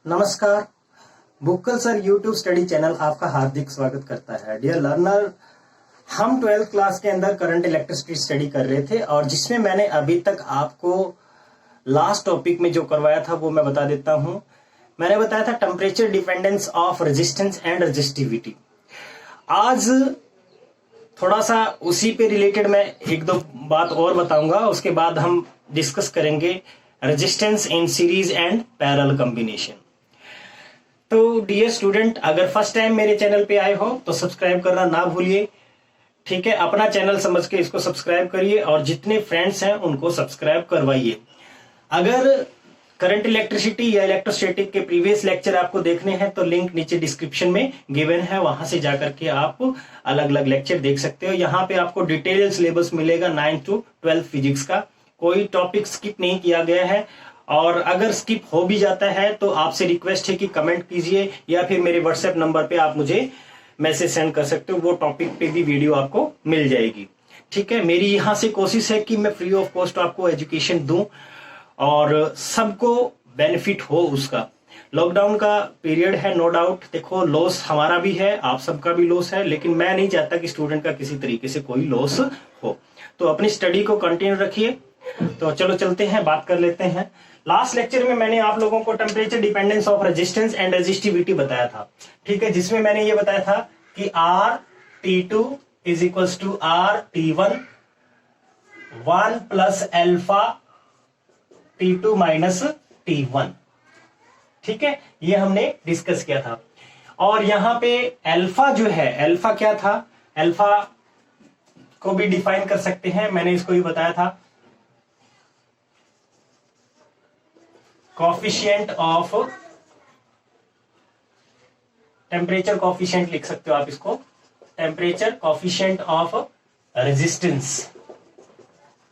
नमस्कार, Bukkal sir YouTube study channel आपका हार्दिक स्वागत करता है। डियर लर्नर, हम 12th क्लास के अंदर करंट इलेक्ट्रिसिटी स्टडी कर रहे थे और जिसमें मैंने अभी तक आपको लास्ट टॉपिक में जो करवाया था वो मैं बता देता हूं। मैंने बताया था temperature dependence of resistance and resistivity. आज थोड़ा सा उसी पे रिलेटेड मैं एक दो बात और बताऊंगा, उसके बाद हम डिस्कस करेंगे resistance in series and parallel combination. तो डियर स्टूडेंट, अगर फर्स्ट टाइम मेरे चैनल पे आए हो तो सब्सक्राइब करना ना भूलिए, ठीक है। अपना चैनल समझ के इसको सब्सक्राइब करिए और जितने फ्रेंड्स हैं उनको सब्सक्राइब करवाइए। अगर करंट इलेक्ट्रिसिटी या इलेक्ट्रोस्टैटिक के प्रीवियस लेक्चर आपको देखने हैं तो लिंक नीचे डिस्क्रिप्शन में गिवन है, वहां से जाकर के आप अलग अलग लेक्चर देख सकते हो। यहाँ पे आपको डिटेल सिलेबस मिलेगा 9 to 12 फिजिक्स का, कोई टॉपिक स्किप नहीं किया गया है। और अगर स्किप हो भी जाता है तो आपसे रिक्वेस्ट है कि कमेंट कीजिए या फिर मेरे व्हाट्सएप नंबर पे आप मुझे मैसेज सेंड कर सकते हो, वो टॉपिक पे भी वीडियो आपको मिल जाएगी, ठीक है। मेरी यहाँ से कोशिश है कि मैं फ्री ऑफ कॉस्ट आपको एजुकेशन दूं और सबको बेनिफिट हो उसका। लॉकडाउन का पीरियड है, नो डाउट। देखो, लॉस हमारा भी है, आप सबका भी लॉस है, लेकिन मैं नहीं चाहता कि स्टूडेंट का किसी तरीके से कोई लॉस हो। तो अपनी स्टडी को कंटिन्यू रखिए। तो चलो चलते हैं, बात कर लेते हैं। लास्ट लेक्चर में मैंने आप लोगों को temperature dependence of resistance and resistivity बताया था, ठीक है, जिसमें मैंने ये बताया था कि R T2 is equals to R T1 1 plus alpha T2 minus T1, ठीक है। ये हमने डिस्कस किया था। और यहां पे अल्फा जो है, अल्फा क्या था, अल्फा को भी डिफाइन कर सकते हैं, मैंने इसको भी बताया था। कॉफिशिएंट ऑफ टेम्परेचर, कॉफिशिएंट लिख सकते हो आप इसको, temperature coefficient of resistance,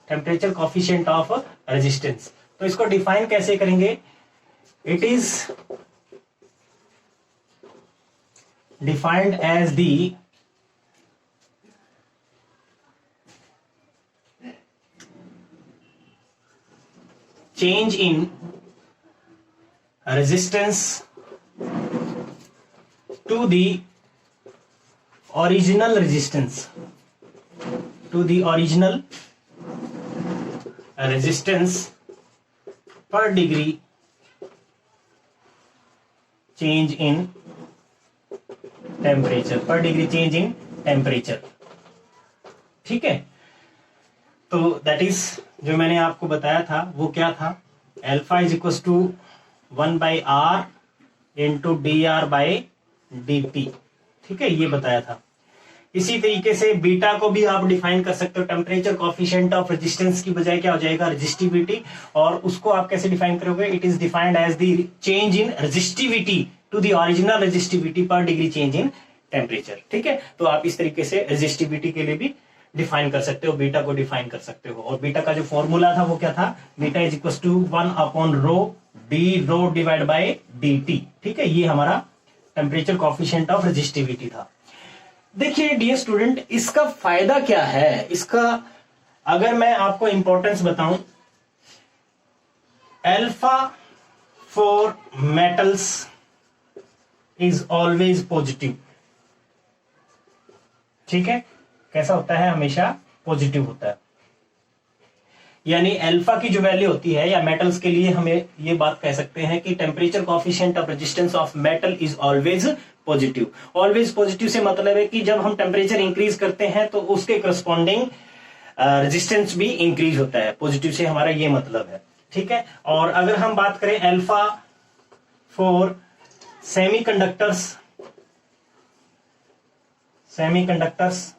temperature coefficient of resistance. तो इसको डिफाइन कैसे करेंगे? It is defined as the change in resistance to the original resistance, to the original resistance per degree change in temperature, per degree change in temperature, ठीक है। तो that is जो मैंने आपको बताया था वो क्या था, alpha is equal to 1 by R into dr by dt, ठीक है, ये बताया था। इसी तरीके से बीटा को भी आप डिफाइन कर सकते हो, टेम्परेचर कॉफिशिएंट ऑफ रेजिस्टेंस की बजाय क्या हो जाएगा, रेजिस्टिविटी। और उसको आप कैसे डिफाइन करोगे? It is defined as the change in resistivity to the original resistivity per degree change in temperature, ठीक है। तो आप इस तरीके से रेजिस्टिविटी के लिए भी डिफाइन कर सकते हो, बीटा को डिफाइन कर सकते हो। और बीटा का जो फॉर्मूला था वो क्या था, beta is equal to 1 upon rho d rho divide by d t, ठीक है। ये हमारा टेम्परेचर कॉफिशिएंट ऑफ रेजिस्टिविटी था। देखिए डियर स्टूडेंट, इसका फायदा क्या है, इसका अगर मैं आपको इंपॉर्टेंस बताऊं, alpha for metals is always positive, ठीक है। कैसा होता है? हमेशा पॉजिटिव होता है। यानी अल्फा की जो वैल्यू होती है, या मेटल्स के लिए हमें ये बात कह सकते हैं कि temperature coefficient of resistance of metal is always positive. Always positive से मतलब है कि जब हम टेम्परेचर इंक्रीज करते हैं तो उसके करस्पॉन्डिंग रेजिस्टेंस भी इंक्रीज होता है। पॉजिटिव से हमारा ये मतलब है, ठीक है। और अगर हम बात करें alpha for semiconductors, semiconductors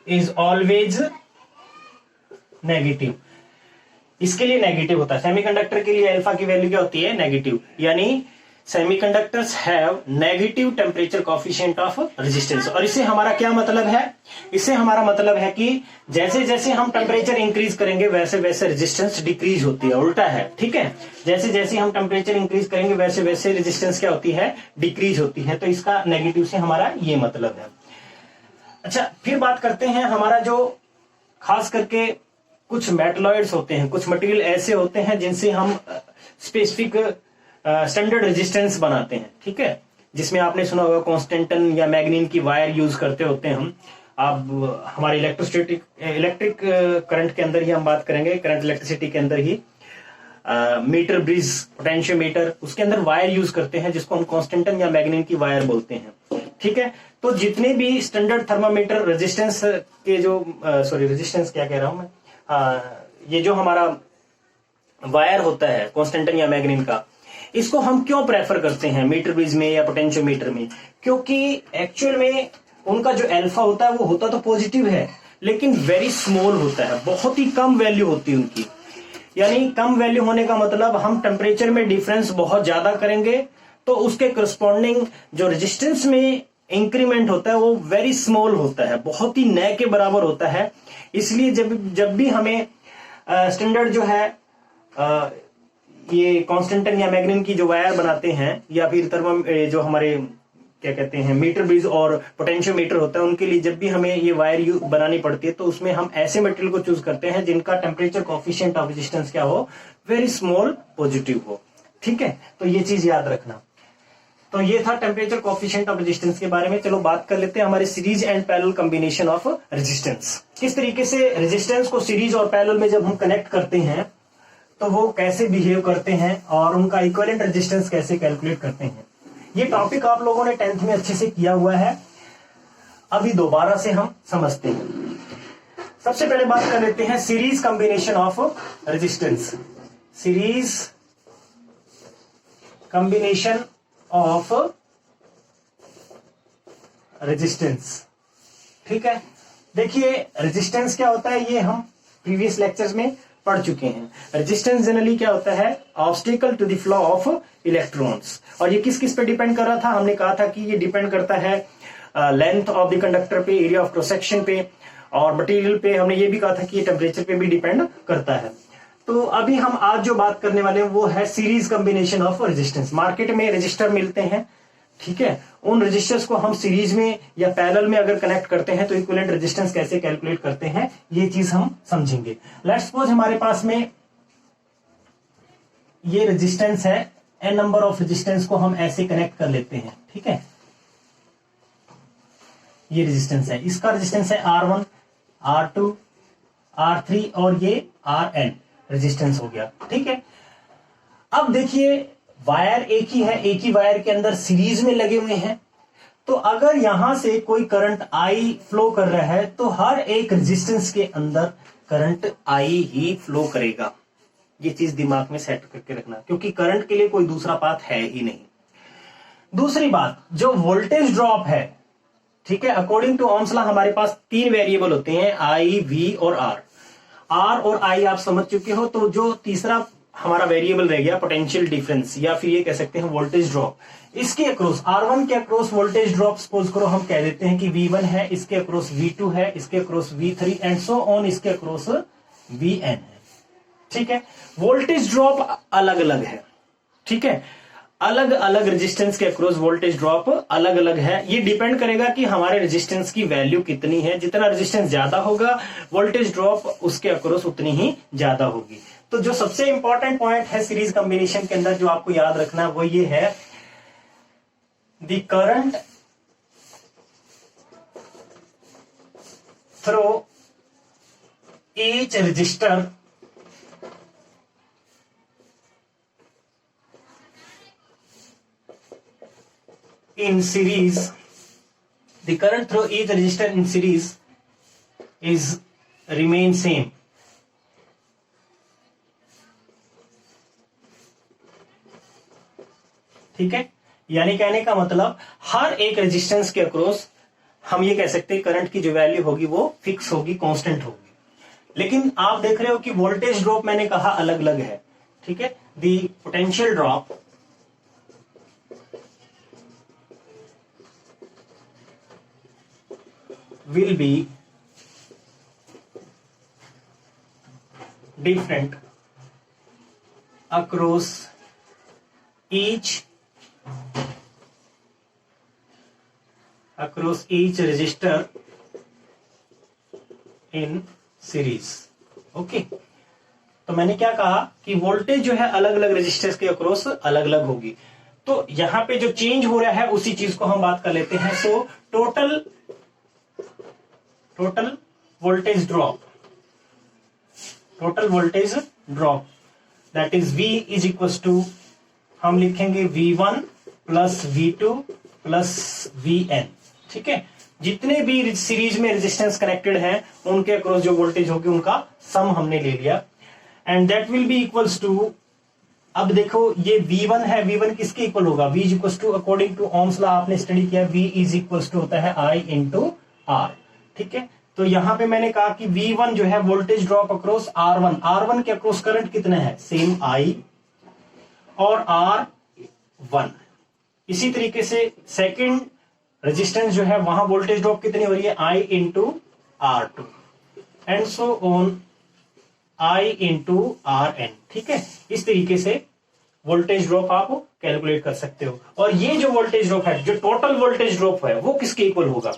is always negative. इसके लिए नेगेटिव होता है, सेमीकंडक्टर के लिए अल्फा की वैल्यू क्या होती है, नेगेटिव। यानी semiconductors have negative temperature coefficient of resistance. और इससे हमारा क्या मतलब है? इससे हमारा मतलब है कि जैसे जैसे हम टेम्परेचर इंक्रीज करेंगे वैसे वैसे रेजिस्टेंस डिक्रीज होती है, उल्टा है, ठीक है। जैसे जैसे हम टेम्परेचर इंक्रीज करेंगे वैसे वैसे रेजिस्टेंस क्या होती है, डिक्रीज होती है। तो इसका नेगेटिव से हमारा ये मतलब है। अच्छा, फिर बात करते हैं हमारा जो खास करके कुछ मेटलॉइड्स होते हैं, कुछ मटेरियल ऐसे होते हैं जिनसे हम स्पेसिफिक स्टैंडर्ड रेजिस्टेंस बनाते हैं, ठीक है। जिसमें आपने सुना होगा कॉन्स्टेंटन या मैग्नीन की वायर यूज करते होते हैं हम। अब हमारे इलेक्ट्रिक करंट के अंदर ही हम बात करेंगे, करंट इलेक्ट्रिसिटी के अंदर ही मीटर ब्रिज पोटेंशियोमीटर, उसके अंदर वायर यूज करते हैं जिसको हम कॉन्स्टेंटन या मैग्नीन की वायर बोलते हैं, ठीक है। तो जितने भी स्टैंडर्ड थर्मामीटर रेजिस्टेंस के जो रेजिस्टेंस क्या कह रहा हूं मैं, ये जो हमारा वायर होता है कॉन्स्टेंटन या मैग्नीन का, इसको हम क्यों प्रेफर करते हैं मीटर ब्रिज में या पोटेंशियोमीटर में? क्योंकि एक्चुअल में उनका जो अल्फा होता है वो होता तो पॉजिटिव है, लेकिन वेरी स्मॉल होता है, बहुत ही कम वैल्यू होती है उनकी। यानी कम वैल्यू होने का मतलब हम टेम्परेचर में डिफरेंस बहुत ज्यादा करेंगे तो उसके करस्पॉन्डिंग जो रेजिस्टेंस में इंक्रीमेंट होता है वो वेरी स्मॉल होता है, बहुत ही न के बराबर होता है। इसलिए जब भी हमें स्टैंडर्ड जो है ये कॉन्स्टेंटन या मैग्नीन की जो वायर बनाते हैं, या फिर जो हमारे क्या कहते हैं मीटर ब्रिज और पोटेंशियोमीटर होता है, उनके लिए जब भी हमें ये वायर बनानी पड़ती है तो उसमें हम ऐसे मटेरियल को चूज करते हैं जिनका टेम्परेचर कोएफिशिएंट ऑफ रेजिस्टेंस क्या हो, वेरी स्मॉल पॉजिटिव हो, ठीक है। तो ये चीज याद रखना। तो ये था टेम्परेचर कोएफिशिएंट ऑफ रेजिस्टेंस के बारे में। चलो बात कर लेते हैं हमारे series and parallel combination of resistance. किस तरीके से रेजिस्टेंस को सीरीज और पैरेलल में जब हम कनेक्ट करते हैं तो वो कैसे बिहेव करते हैं और उनका इक्विवेलेंट रेजिस्टेंस कैसे कैलकुलेट करते हैं। ये टॉपिक आप लोगों ने 10th में अच्छे से किया हुआ है, अभी दोबारा से हम समझते हैं। सबसे पहले बात कर लेते हैं series combination of resistance. Series combination of resistance, ठीक है। देखिए रेजिस्टेंस क्या होता है ये हम प्रीवियस लेक्चर्स में पढ़ चुके हैं। रेजिस्टेंस जनरली क्या होता है, obstacle to the flow of electrons. और ये किस किस पे डिपेंड कर रहा था, हमने कहा था कि ये डिपेंड करता है लेंथ ऑफ द कंडक्टर पे, एरिया ऑफ क्रॉस सेक्शन पे और मटेरियल पे। हमने ये भी कहा था कि ये टेम्परेचर पे भी डिपेंड करता है। तो अभी हम आज जो बात करने वाले हैं वो है series combination of resistance. Market में रजिस्टर मिलते हैं, ठीक है। उन रजिस्टर्स को हम सीरीज में या पैरेलल में अगर कनेक्ट करते हैं तो इक्विवेलेंट रेजिस्टेंस कैसे कैलकुलेट करते हैं ये चीज हम समझेंगे। लेट्स सपोज हमारे पास में ये रेजिस्टेंस है, एन नंबर ऑफ रेजिस्टेंस को हम ऐसे कनेक्ट कर लेते हैं, ठीक है। ये रेजिस्टेंस है, इसका रेजिस्टेंस है R1, R2, R3 और ये Rn रेजिस्टेंस हो गया, ठीक है। अब देखिए वायर एक ही है, एक ही वायर के अंदर सीरीज में लगे हुए हैं। तो अगर यहां से कोई करंट I फ्लो कर रहा है तो हर एक रेजिस्टेंस के अंदर करंट I ही फ्लो करेगा। ये चीज दिमाग में सेट करके रखना, क्योंकि करंट के लिए कोई दूसरा पाथ है ही नहीं। दूसरी बात, जो वोल्टेज ड्रॉप है, ठीक है, अकॉर्डिंग टू ओम्स लॉ हमारे पास 3 वेरिएबल होते हैं, I, V और R। R और I आप समझ चुके हो। तो जो तीसरा हमारा वेरिएबल रह गया पोटेंशियल डिफरेंस, या फिर ये कह सकते हैं वोल्टेज ड्रॉप। इसके अक्रॉस R1 के अक्रॉस वोल्टेज ड्रॉप सपोज करो हम कह देते हैं कि V1 है, इसके अक्रॉस V2 है, इसके across V3 and so on, इसके अक्रॉस Vn है, ठीक है। वोल्टेज ड्रॉप अलग अलग है, ठीक है। अलग अलग रेजिस्टेंस के अक्रॉस वोल्टेज ड्रॉप अलग अलग है। ये डिपेंड करेगा कि हमारे रेजिस्टेंस की वैल्यू कितनी है। जितना रेजिस्टेंस ज्यादा होगा वोल्टेज ड्रॉप उसके अक्रॉस उतनी ही ज्यादा होगी। तो जो सबसे इंपॉर्टेंट पॉइंट है सीरीज कॉम्बिनेशन के अंदर जो आपको याद रखना है वो ये है, the current through each resistor in series, the current through each resistor in series is remain same. ठीक है, यानी कहने का मतलब हर एक रेजिस्टेंस के अक्रॉस हम ये कह सकते हैं करंट की जो वैल्यू होगी वो फिक्स होगी, कांस्टेंट होगी। लेकिन आप देख रहे हो कि वोल्टेज ड्रॉप मैंने कहा अलग अलग है, ठीक है। The potential drop will be different across each resistor in series, okay, तो मैंने क्या कहा कि वोल्टेज जो है अलग अलग रेजिस्टेंस के अक्रॉस अलग अलग होगी। तो यहां पे जो चेंज हो रहा है उसी चीज को हम बात कर लेते हैं। So total voltage drop, total voltage drop that is V is equal to, हम लिखेंगे V1 plus V2 plus Vn। ठीक है, जितने भी सीरीज में रेजिस्टेंस कनेक्टेड हैं उनके अक्रॉस जो वोल्टेज होगी उनका सम हमने ले लिया, and that will be equals to, अब देखो ये V1 है, V1 किसके इक्वल होगा, V is equal to according to Ohm's law आपने स्टडी किया, V इज इक्वल टू होता है I इंटू R। ठीक है, तो यहां पे मैंने कहा कि V1 जो है voltage drop across R1, R1 के अक्रॉस करंट कितना है, सेम I और R1। इसी तरीके से सेकंड रेजिस्टेंस जो है वहां वोल्टेज ड्रॉप कितनी हो रही है, I into R2 and so on I into RN। ठीक है, इस तरीके से वोल्टेज ड्रॉप आप कैलकुलेट कर सकते हो। और ये जो वोल्टेज ड्रॉप है, जो टोटल वोल्टेज ड्रॉप है, वो किसके इक्वल होगा,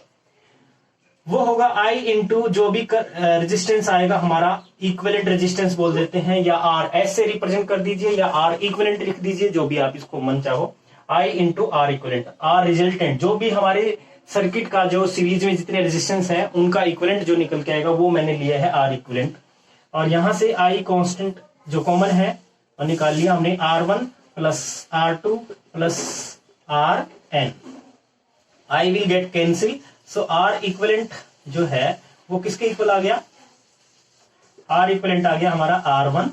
वो होगा I इंटू जो भी रेजिस्टेंस आएगा हमारा, इक्विवेलेंट रेजिस्टेंस बोल देते हैं, या R S से रिप्रेजेंट कर दीजिए, या R इक्विवेलेंट लिख दीजिए, जो भी आप इसको मन चाहो, I into R equivalent, R resultant, जो भी हमारे सर्किट का जो सीरीज में जितने रेजिस्टेंस है उनका इक्विवेलेंट जो निकल के आएगा वो मैंने लिया है R इक्विवेलेंट। और यहां से I कांस्टेंट जो कॉमन है और निकाल लिया हमने, R1 plus R2 plus RN, I will get cancel, so R equivalent जो है वो किसके इक्वल आ गया, R इक्विवेलेंट आ गया हमारा R1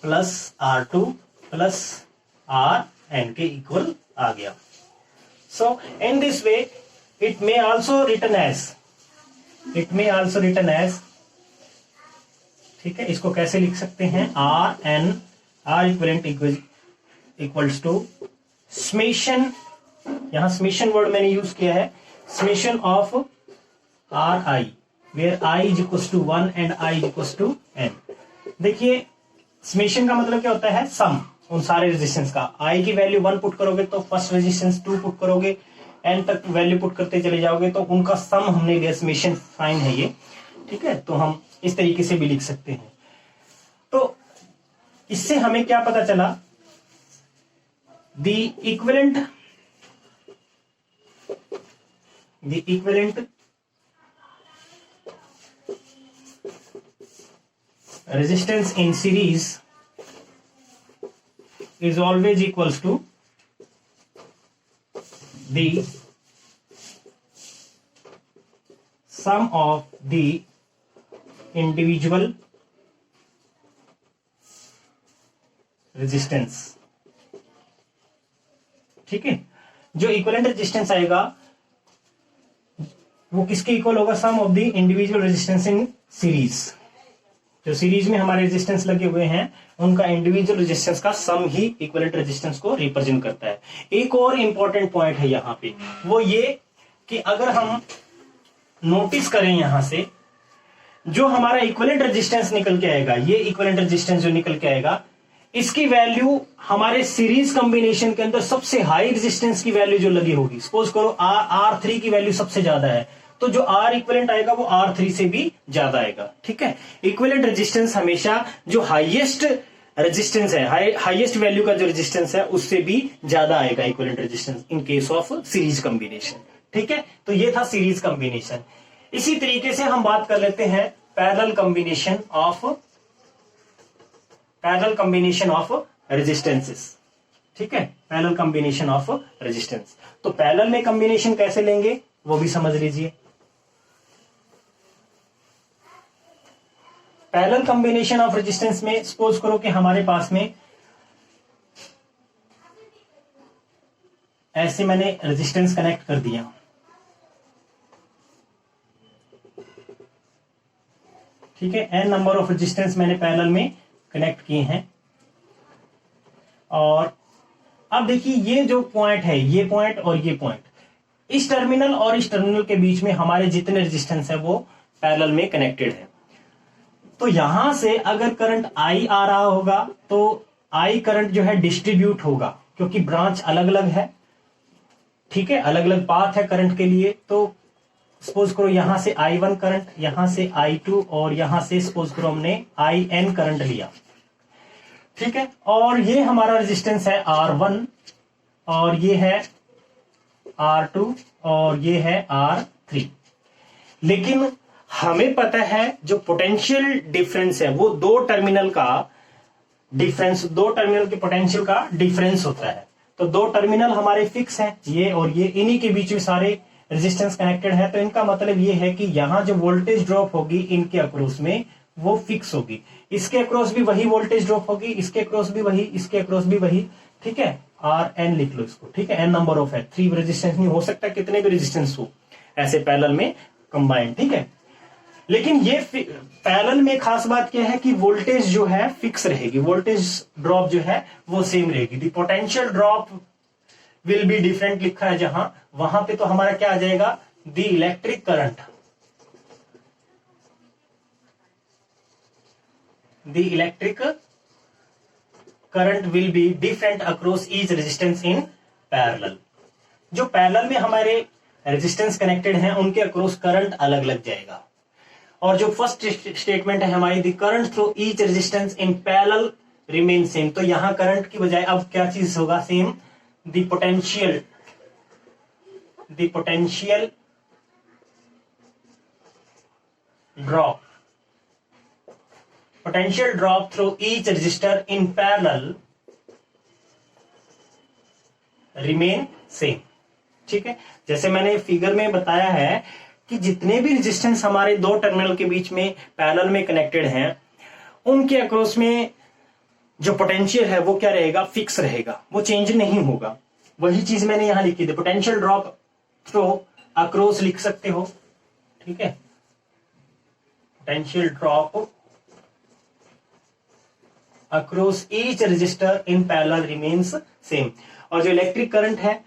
plus R2 plus RN के इक्वल आ गया। So in this way it may also written as, ठीक है, इसको कैसे लिख सकते हैं, R equivalent equals to summation, यहां समेशन वर्ड मैंने यूज किया है, summation of RI where I is equals to 1 and I is equals to N। देखिए समेशन का मतलब क्या होता है, सम उन सारे रेजिस्टेंस का, I की वैल्यू 1 पुट करोगे तो फर्स्ट रेजिस्टेंस 2 पुट करोगे, N तक वैल्यू पुट करते चले जाओगे तो उनका सम हमने लिया, समेशन साइन है ये। ठीक है, तो हम इस तरीके से भी लिख सकते हैं। तो इससे हमें क्या पता चला, the equivalent resistance in series is always equals to the sum of the individual resistance। ठीक है, जो इक्विवेलेंट रेजिस्टेंस आएगा वो किसके इक्वल होगा, sum of the individual resistance in series. जो सीरीज में हमारे रेजिस्टेंस लगे हुए हैं उनका इंडिविजुअल रेजिस्टेंस का सम ही इक्विवेलेंट रेजिस्टेंस को रिप्रेजेंट करता है। एक और इंपॉर्टेंट पॉइंट है यहां पे, वो ये कि अगर हम नोटिस करें यहां से, जो हमारा इक्विवेलेंट रेजिस्टेंस निकल के आएगा, ये इक्विवेलेंट रेजिस्टेंस जो निकल के आएगा, इसकी वैल्यू हमारे सीरीज कॉम्बिनेशन के अंदर सबसे हाई रेजिस्टेंस की वैल्यू जो लगी होगी, सपोज करो R3 की वैल्यू सबसे ज्यादा है, तो जो R इक्विवेलेंट आएगा वो R3 से भी ज्यादा आएगा। ठीक है, इक्विवेलेंट रेजिस्टेंस हमेशा जो हाईएस्ट रेजिस्टेंस है, हाईएस्ट वैल्यू का जो रेजिस्टेंस है उससे भी ज्यादा आएगा equivalent resistance in case of series combination. ठीक है, तो ये था सीरीज कॉम्बिनेशन। इसी तरीके से हम बात कर लेते हैं पैरेलल कॉम्बिनेशन ऑफ रेजिस्टेंसेस। ठीक है, पैरेलल कॉम्बिनेशन ऑफ रेजिस्टेंस। तो पैरेलल में कॉम्बिनेशन कैसे लेंगे वो भी समझ लीजिए। पैरेलल कॉम्बिनेशन ऑफ रेजिस्टेंस में सपोज करो कि हमारे पास में ऐसे मैंने रेजिस्टेंस कनेक्ट कर दिया, ठीक है, n नंबर ऑफ रेजिस्टेंस मैंने पैरेलल में कनेक्ट किए हैं। और अब देखिए ये जो पॉइंट है, ये पॉइंट और ये पॉइंट, इस टर्मिनल और इस टर्मिनल के बीच में हमारे जितने रेजिस्टेंस है वो पैरेलल में कनेक्टेड है। तो यहां से अगर करंट I आ रहा होगा तो I करंट जो है डिस्ट्रीब्यूट होगा, क्योंकि ब्रांच अलग अलग है। ठीक है, अलग अलग पाथ है करंट के लिए, तो सपोज करो यहां से I1 करंट, यहां से I2 और यहां से सपोज करो हमने IN करंट लिया, ठीक है। और ये हमारा रेजिस्टेंस है R1 और ये है R2 और ये है R3। लेकिन हमें पता है जो पोटेंशियल डिफरेंस है वो दो टर्मिनल के पोटेंशियल का डिफरेंस होता है। तो दो टर्मिनल हमारे फिक्स हैं, ये और ये, इन्हीं के बीच में सारे रेजिस्टेंस कनेक्टेड है। तो इनका मतलब ये है कि यहां जो वोल्टेज ड्रॉप होगी इनके अक्रॉस में वो फिक्स होगी। इसके अक्रॉस भी वही वोल्टेज ड्रॉप होगी, इसके अक्रॉस भी वही, इसके अक्रॉस भी वही, ठीक है। RN लिख लो इसको, ठीक है। N नंबर ऑफ है, 3 रेजिस्टेंस नहीं हो सकता, कितने भी रेजिस्टेंस हो ऐसे पैरेलल में कंबाइंड, ठीक है। लेकिन ये पैरेलल में खास बात क्या है कि वोल्टेज जो है फिक्स रहेगी, वोल्टेज ड्रॉप जो है वो सेम रहेगी। The potential drop will be different लिखा है जहां, वहां पे तो हमारा क्या आ जाएगा, the electric current, the electric current will be different across each resistance in parallel. जो पैरेलल में हमारे रेजिस्टेंस कनेक्टेड हैं उनके अक्रॉस करंट अलग लग जाएगा। और जो फर्स्ट स्टेटमेंट है हमारी, the current through each resistance in parallel remain same, तो यहां करंट की बजाय अब क्या चीज होगा, same, the potential drop through each resistor in parallel remain same, ठीक है। जैसे मैंने फिगर में बताया है कि जितने भी रेजिस्टेंस हमारे दो टर्मिनल के बीच में पैरेलल में कनेक्टेड हैं उनके अक्रॉस में जो पोटेंशियल है वो क्या रहेगा, फिक्स रहेगा, वो चेंज नहीं होगा। वही चीज मैंने यहां लिखी थी, पोटेंशियल ड्रॉप थ्रू अक्रॉस लिख सकते हो, ठीक है। Potential drop across each resistor in parallel remains same. और जो इलेक्ट्रिक करंट है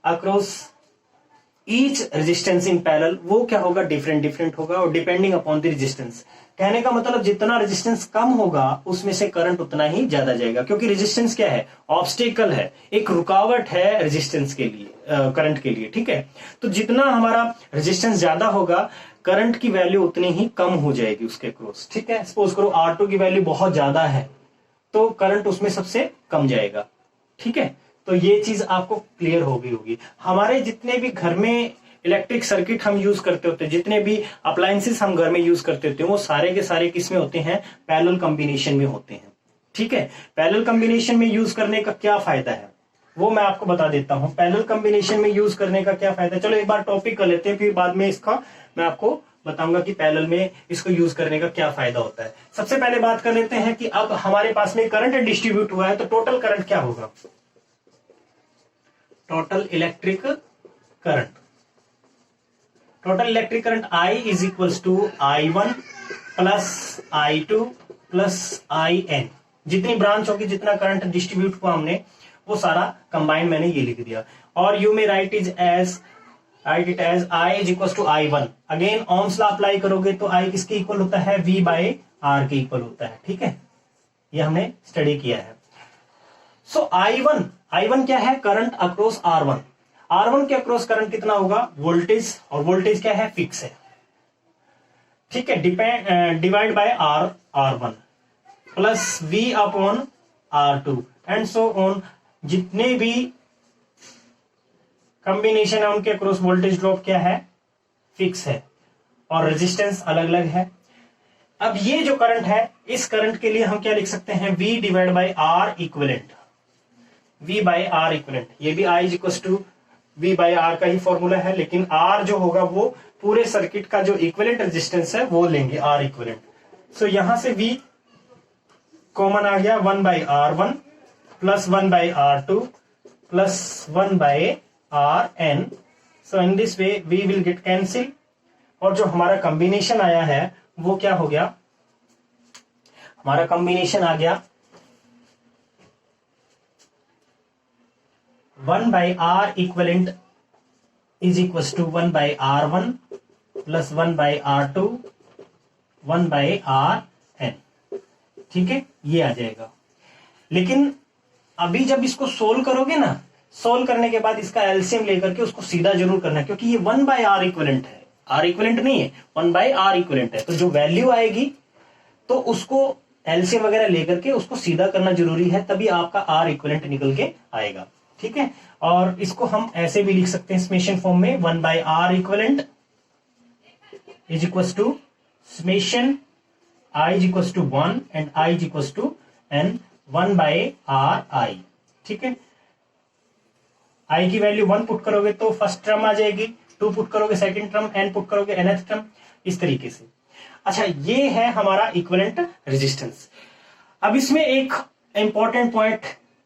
across each resistance in parallel वो क्या होगा, डिफरेंट होगा, और डिपेंडिंग अपॉन द रेजिस्टेंस। कहने का मतलब जितना रेजिस्टेंस कम होगा उसमें से करंट उतना ही ज्यादा जाएगा, क्योंकि रेजिस्टेंस क्या है, ऑब्स्टेकल है, एक रुकावट है रेजिस्टेंस के लिए, करंट के लिए, ठीक है। तो जितना हमारा रेजिस्टेंस ज्यादा होगा करंट की वैल्यू उतनी ही कम हो जाएगी उसके क्रॉस, ठीक है। सपोज करो R2 की वैल्यू बहुत ज्यादा है तो करंट उसमें सबसे कम जाएगा, ठीक है। तो ये चीज आपको क्लियर हो गई होगी। हमारे जितने भी घर में इलेक्ट्रिक सर्किट हम यूज करते होते हैं, जितने भी अप्लायंसेस हम घर में यूज करते होते हैं, वो सारे के सारे किस में होते हैं, पैरेलल कॉम्बिनेशन में होते हैं, ठीक है। पैरेलल कॉम्बिनेशन में यूज करने का क्या फायदा है वो मैं आपको बता देता हूं। पैरेलल कॉम्बिनेशन में यूज करने का क्या फायदा है, चलो एक बार टॉपिक कर लेते हैं, फिर बाद में इसका मैं आपको बताऊंगा कि पैरेलल में इसको यूज करने का क्या फायदा होता है। सबसे पहले बात कर लेते हैं कि अब हमारे पास में करंट डिस्ट्रीब्यूट हुआ है तो टोटल करंट क्या होगा, total electric current I is equals to I1 plus I2 plus IN। जितनी ब्रांच होगी, जितना करंट डिस्ट्रीब्यूट हुआ हमने वो सारा कंबाइंड मैंने ये लिख दिया। और you may write it as I is equals to I1। Again Ohm's law apply करोगे तो I किसके इक्वल होता है, V बाय R के इक्वल होता है, ठीक है। ये हमने स्टडी किया है। सो I1 क्या है, करंट अक्रॉस R1 के अक्रॉस करंट कितना होगा, वोल्टेज, और वोल्टेज क्या है, फिक्स है, ठीक है। Divide by R1 plus V upon R2 and so on. जितने भी कॉम्बिनेशन है उनके अक्रॉस वोल्टेज ड्रॉप क्या है, फिक्स है, और रेजिस्टेंस अलग अलग है। अब ये जो करंट है, इस करंट के लिए हम क्या लिख सकते हैं, V divide by R equivalent, V by R equivalent. ये भी I is equal to V by R का ही फॉर्मूला है, लेकिन R जो होगा वो पूरे सर्किट का जो इक्विवेलेंट रेजिस्टेंस है वो लेंगे, R इक्विवेलेंट। सो यहां से V कॉमन आ गया, 1 by R1 plus 1 by R2 plus 1 by Rn। So in this way V will get cancel, और जो हमारा कॉम्बिनेशन आया है वो क्या हो गया, हमारा कॉम्बिनेशन आ गया 1 by R equivalent is equal to 1 by R1 plus 1 by R2 1 by Rn, ठीक है। ये आ जाएगा। लेकिन अभी जब इसको सोल्व करोगे ना, सोल्व करने के बाद इसका एलसीएम लेकर के उसको सीधा जरूर करना है, क्योंकि ये 1 बाय R इक्विवेलेंट है, आर इक्विवेलेंट नहीं है, 1/r इक्विवेलेंट है। तो जो वैल्यू आएगी तो उसको एलसीएम वगैरह लेकर के उसको सीधा करना जरूरी है, तभी आपका आर इक्विवेलेंट निकल के आएगा। ठीक है, और इसको हम ऐसे भी लिख सकते हैं समेशन फॉर्म में, 1/r equivalent is equal to summation i is equal to 1 and i is equal to n 1/ri। ठीक है, i की वैल्यू 1 पुट करोगे तो फर्स्ट टर्म आ जाएगी, 2 पुट करोगे सेकंड टर्म, n पुट करोगे nth टर्म, इस तरीके से। अच्छा, ये है हमारा इक्विवेलेंट रेजिस्टेंस। अब इसमें एक इंपॉर्टेंट पॉइंट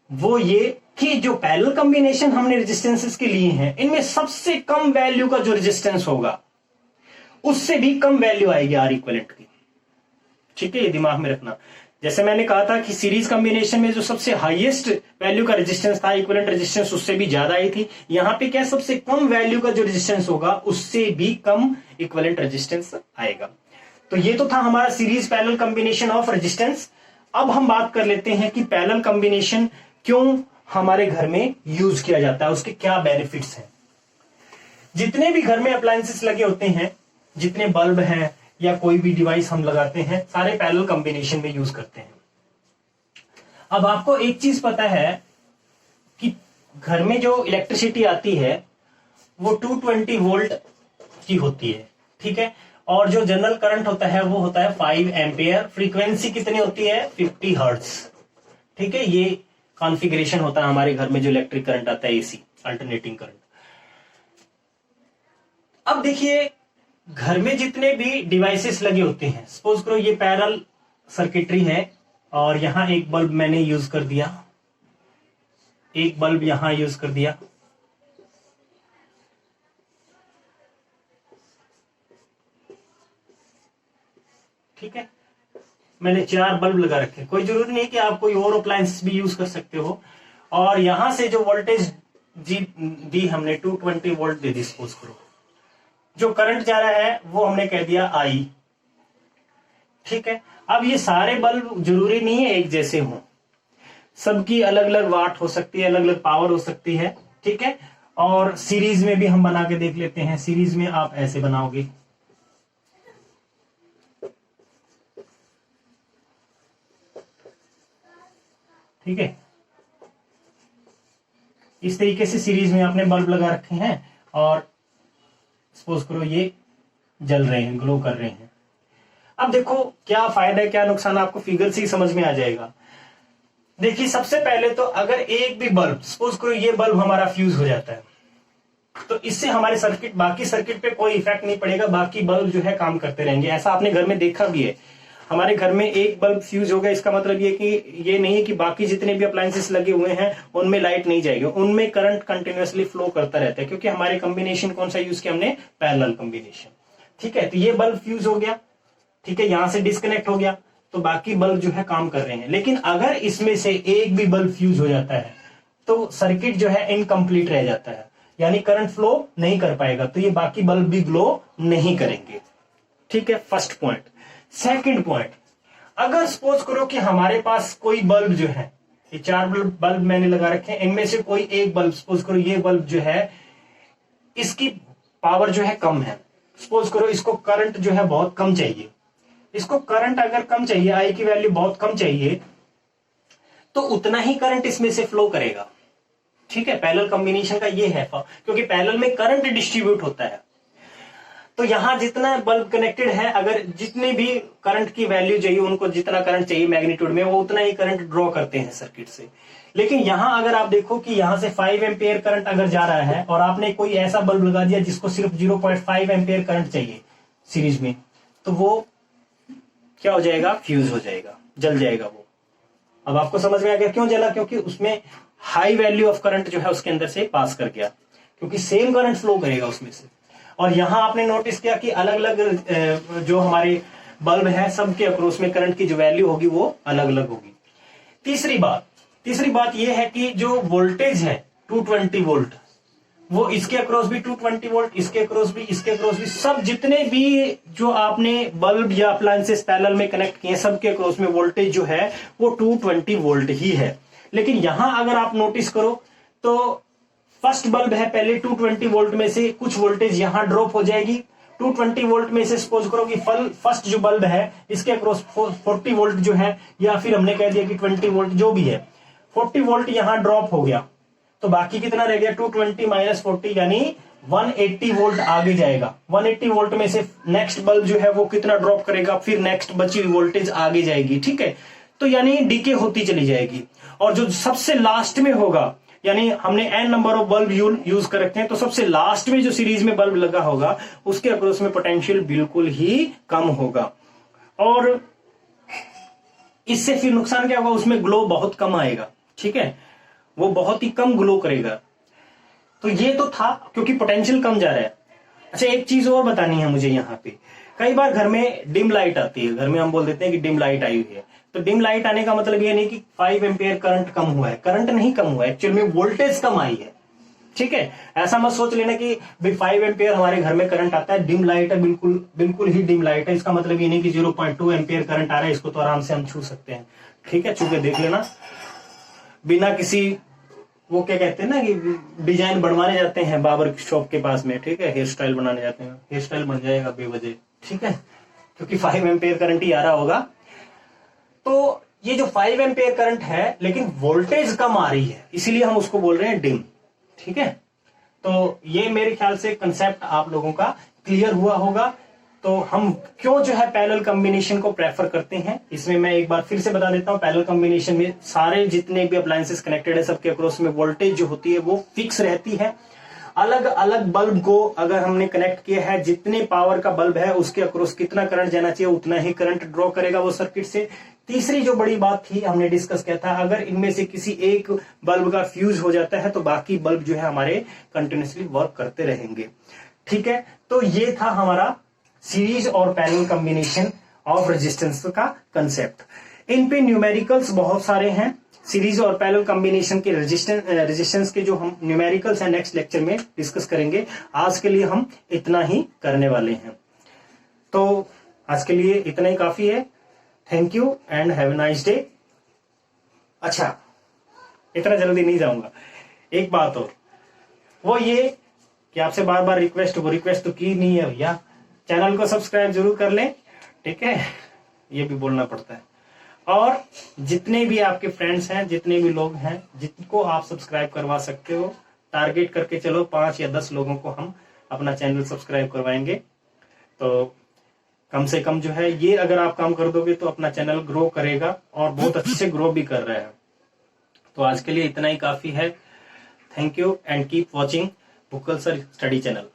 वो ये कि जो पैरेलल कॉम्बिनेशन हमने रेजिस्टेंसेस के लिए हैं, इनमें सबसे कम वैल्यू का जो रेजिस्टेंस होगा उससे भी कम वैल्यू आएगी आर इक्विवेलेंट की। ठीक है, ये दिमाग में रखना। जैसे मैंने कहा था कि सीरीज कॉम्बिनेशन में जो सबसे हाईएस्ट वैल्यू का रेजिस्टेंस था, इक्विवेलेंट रेजिस्टेंस उससे भी ज्यादा आई थी। यहां पे क्या, सबसे कम वैल्यू का जो रेजिस्टेंस होगा उससे भी कम इक्विवेलेंट रेजिस्टेंस आएगा। तो ये तो था हमारा series parallel combination of resistance. अब हम बात कर लेते हैं कि पैरेलल कॉम्बिनेशन क्यों हमारे घर में यूज किया जाता है, उसके क्या बेनिफिट्स हैं। जितने भी घर में अप्लायंसेस लगे होते हैं, जितने बल्ब हैं या कोई भी डिवाइस हम लगाते हैं, सारे पैरेलल कॉम्बिनेशन में यूज करते हैं। अब आपको एक चीज पता है कि घर में जो इलेक्ट्रिसिटी आती है वो 220 वोल्ट की होती है। ठीक है, और जो जनरल करंट होता है वो होता है 5 एम्पियर। फ्रीक्वेंसी कितनी होती है, 50 हर्ट्ज। ठीक है, ये कॉन्फ़िगरेशन होता है हमारे घर में जो इलेक्ट्रिक करंट आता है, एसी अल्टरनेटिंग करंट। अब देखिए, घर में जितने भी डिवाइसेस लगे होते हैं, सपोज करो ये पैरेलल सर्किटरी है और यहां एक बल्ब मैंने यूज कर दिया, एक बल्ब यहां यूज कर दिया। ठीक है, मैंने 4 बल्ब लगा रखे। कोई जरूरी नहीं कि आप कोई और अप्लायंसेस भी यूज कर सकते हो। और यहां से जो वोल्टेज दी हमने 220 वोल्ट दे दी, सपोज करो। जो करंट जा रहा है वो हमने कह दिया आई। ठीक है, अब ये सारे बल्ब जरूरी नहीं है एक जैसे हों, सबकी अलग अलग वाट हो सकती है, अलग अलग पावर हो सकती है। ठीक है, और सीरीज में भी हम बना के देख लेते हैं। सीरीज में आप ऐसे बनाओगे, ठीक है, इस तरीके से सीरीज में आपने बल्ब लगा रखे हैं और सपोज करो ये जल रहे हैं, ग्लो कर रहे हैं। अब देखो क्या फायदा है क्या नुकसान, आपको फिगर से ही समझ में आ जाएगा। देखिए, सबसे पहले तो अगर एक भी बल्ब, सपोज करो ये बल्ब हमारा फ्यूज हो जाता है, तो इससे हमारे सर्किट, बाकी सर्किट पे कोई इफेक्ट नहीं पड़ेगा, बाकी बल्ब जो है काम करते रहेंगे। ऐसा आपने घर में देखा भी है। हमारे घर में एक बल्ब फ्यूज हो गया, इसका मतलब ये कि ये नहीं है कि बाकी जितने भी अप्लायंसेस लगे हुए हैं उनमें लाइट नहीं जाएगी, उनमें करंट कंटिन्यूअसली फ्लो करता रहता है, क्योंकि हमारे कॉम्बिनेशन कौन सा यूज किया हमने, पैरेलल कॉम्बिनेशन। ठीक है, तो ये बल्ब फ्यूज हो गया, ठीक है, यहां से डिस्कनेक्ट हो गया, तो बाकी बल्ब जो है काम कर रहे हैं। लेकिन अगर इसमें से एक भी बल्ब फ्यूज हो जाता है तो सर्किट जो है इनकम्प्लीट रह जाता है, यानी करंट फ्लो नहीं कर पाएगा, तो ये बाकी बल्ब भी ग्लो नहीं करेंगे। ठीक है, फर्स्ट पॉइंट। सेकंड पॉइंट, अगर सपोज करो कि हमारे पास कोई बल्ब जो है, ये 4 बल्ब मैंने लगा रखे हैं, इनमें से कोई एक बल्ब, सपोज करो ये बल्ब जो है इसकी पावर जो है कम है, सपोज करो इसको करंट जो है बहुत कम चाहिए, इसको करंट अगर कम चाहिए, आई की वैल्यू बहुत कम चाहिए, तो उतना ही करंट इसमें से फ्लो करेगा। ठीक है, पैरेलल कॉम्बिनेशन का ये है, क्योंकि पैरेलल में करंट डिस्ट्रीब्यूट होता है। तो यहां जितना बल्ब कनेक्टेड है, अगर जितने भी करंट की वैल्यू चाहिए, उनको जितना करंट चाहिए मैग्नीट्यूड में, वो उतना ही करंट ड्रॉ करते हैं सर्किट से। लेकिन यहां अगर आप देखो कि यहां से 5 एम्पियर करंट अगर जा रहा है और आपने कोई ऐसा बल्ब लगा दिया जिसको सिर्फ 0.5 एम्पियर करंट चाहिए सीरीज में, तो वो क्या हो जाएगा, फ्यूज हो जाएगा, जल जाएगा वो। अब आपको समझ में आ गया क्यों जला, क्योंकि उसमें हाई वैल्यू ऑफ करंट जो है उसके अंदर से पास कर गया, क्योंकि सेम करंट फ्लो करेगा उसमें से। और यहां आपने नोटिस किया कि अलग अलग जो हमारे बल्ब है, सबके अक्रॉस में करंट की जो वैल्यू होगी वो अलग अलग होगी। तीसरी बात यह है कि जो वोल्टेज है 220 वोल्ट, वो इसके अक्रॉस भी 220 वोल्ट, इसके अक्रॉस भी, इसके अक्रॉस भी, सब जितने भी जो आपने बल्ब या अप्लायंसेस पैरेलल में कनेक्ट किए, सबके अक्रॉस में वोल्टेज जो है वो 220 वोल्ट ही है। लेकिन यहां अगर आप नोटिस करो तो फर्स्ट बल्ब है, पहले 220 वोल्ट में से कुछ वोल्टेज यहां ड्रॉप हो जाएगी, 220 वोल्ट में से सपोज करो कि फर्स्ट जो बल्ब है इसके अक्रॉस 40 वोल्ट जो है, या फिर हमने कह दिया कि 20 वोल्ट जो भी है, 40 वोल्ट यहां ड्रॉप हो गया, तो बाकी कितना रह गया 220 माइनस 40 यानी 180 वोल्ट आगे जाएगा। 180 वोल्ट में से नेक्स्ट बल्ब जो है वो कितना ड्रॉप करेगा, फिर नेक्स्ट बची हुई वोल्टेज आगे जाएगी, ठीक है। तो यानी डीके होती चली जाएगी, और जो सबसे लास्ट में होगा, यानी हमने n number of bulb use कर रखे हैं, तो सबसे लास्ट में जो सीरीज में बल्ब लगा होगा उसके अक्रॉस में पोटेंशियल बिल्कुल ही कम होगा, और इससे फिर नुकसान क्या होगा, उसमें ग्लो बहुत कम आएगा, ठीक है, वो बहुत ही कम ग्लो करेगा। तो ये तो था क्योंकि पोटेंशियल कम जा रहा है। अच्छा, एक चीज और बतानी है मुझे यहाँ पे, कई बार घर में डिम लाइट आती है, घर में हम बोल देते हैं कि डिम लाइट आई हुई है, तो डिम लाइट आने का मतलब ये नहीं कि 5 एम्पियर करंट कम हुआ है, करंट नहीं कम हुआ है, एक्चुअल में वोल्टेज कम आई है, ठीक है। ऐसा मत सोच लेना कि भाई 5 एम्पियर हमारे घर में करंट आता है, डिम लाइट है, बिल्कुल ही डिम लाइट है, इसका मतलब ये नहीं कि 0.2 एम्पियर करंट आ रहा है, इसको तो आराम से हम छू सकते हैं, ठीक है, छू के देख लेना बिना किसी, वो क्या कहते हैं ना कि डिजाइन बनवाने जाते हैं बार्बर शॉप के पास में, ठीक है, हेयर स्टाइल बनाने जाते हैं, हेयर स्टाइल बन जाएगा बेवजह, ठीक है, क्योंकि 5 एम्पियर करंट ही आ रहा होगा। तो ये जो 5 एम्पियर करंट है लेकिन वोल्टेज कम आ रही है, इसीलिए हम उसको बोल रहे हैं डिम, ठीक है। तो ये मेरे ख्याल से कंसेप्ट आप लोगों का क्लियर हुआ होगा। तो हम क्यों जो है पैरेलल कॉम्बिनेशन को प्रेफर करते हैं, इसमें मैं एक बार फिर से बता देता हूं। पैरेलल कॉम्बिनेशन में सारे जितने भी अप्लायंसेस कनेक्टेड है सबके अक्रॉस में वोल्टेज जो होती है वो फिक्स रहती है। अलग अलग बल्ब को अगर हमने कनेक्ट किया है, जितने पावर का बल्ब है उसके अक्रॉस कितना करंट जाना चाहिए उतना ही करंट ड्रॉ करेगा वो सर्किट से। तीसरी जो बड़ी बात थी हमने डिस्कस किया था, अगर इनमें से किसी एक बल्ब का फ्यूज हो जाता है तो बाकी बल्ब जो है हमारे कंटिन्यूसली वर्क करते रहेंगे, ठीक है। तो ये था हमारा सीरीज और पैरेलल कॉम्बिनेशन ऑफ रेजिस्टेंस का कंसेप्ट। इन पे न्यूमेरिकल्स बहुत सारे हैं, सीरीज और पैरेलल कॉम्बिनेशन के रेजिस्टेंस के जो हम न्यूमेरिकल्स हैं नेक्स्ट लेक्चर में डिस्कस करेंगे। आज के लिए हम इतना ही करने वाले हैं, तो आज के लिए इतना ही काफी है। Thank you and have a nice day. अच्छा, इतना जल्दी नहीं जाऊंगा, एक बात और, वो ये कि आपसे बार बार रिक्वेस्ट, वो रिक्वेस्ट तो की नहीं है भैया, चैनल को सब्सक्राइब जरूर कर लें, ठीक है, ये भी बोलना पड़ता है। और जितने भी आपके फ्रेंड्स हैं, जितने भी लोग हैं जिनको आप सब्सक्राइब करवा सकते हो, टारगेट करके चलो 5 या 10 लोगों को हम अपना चैनल सब्सक्राइब करवाएंगे। तो कम से कम जो है ये अगर आप काम कर दोगे तो अपना चैनल ग्रो करेगा, और बहुत अच्छे से ग्रो भी कर रहा है। तो आज के लिए इतना ही काफी है। Thank you and keep watching Bhukkal sir study channel.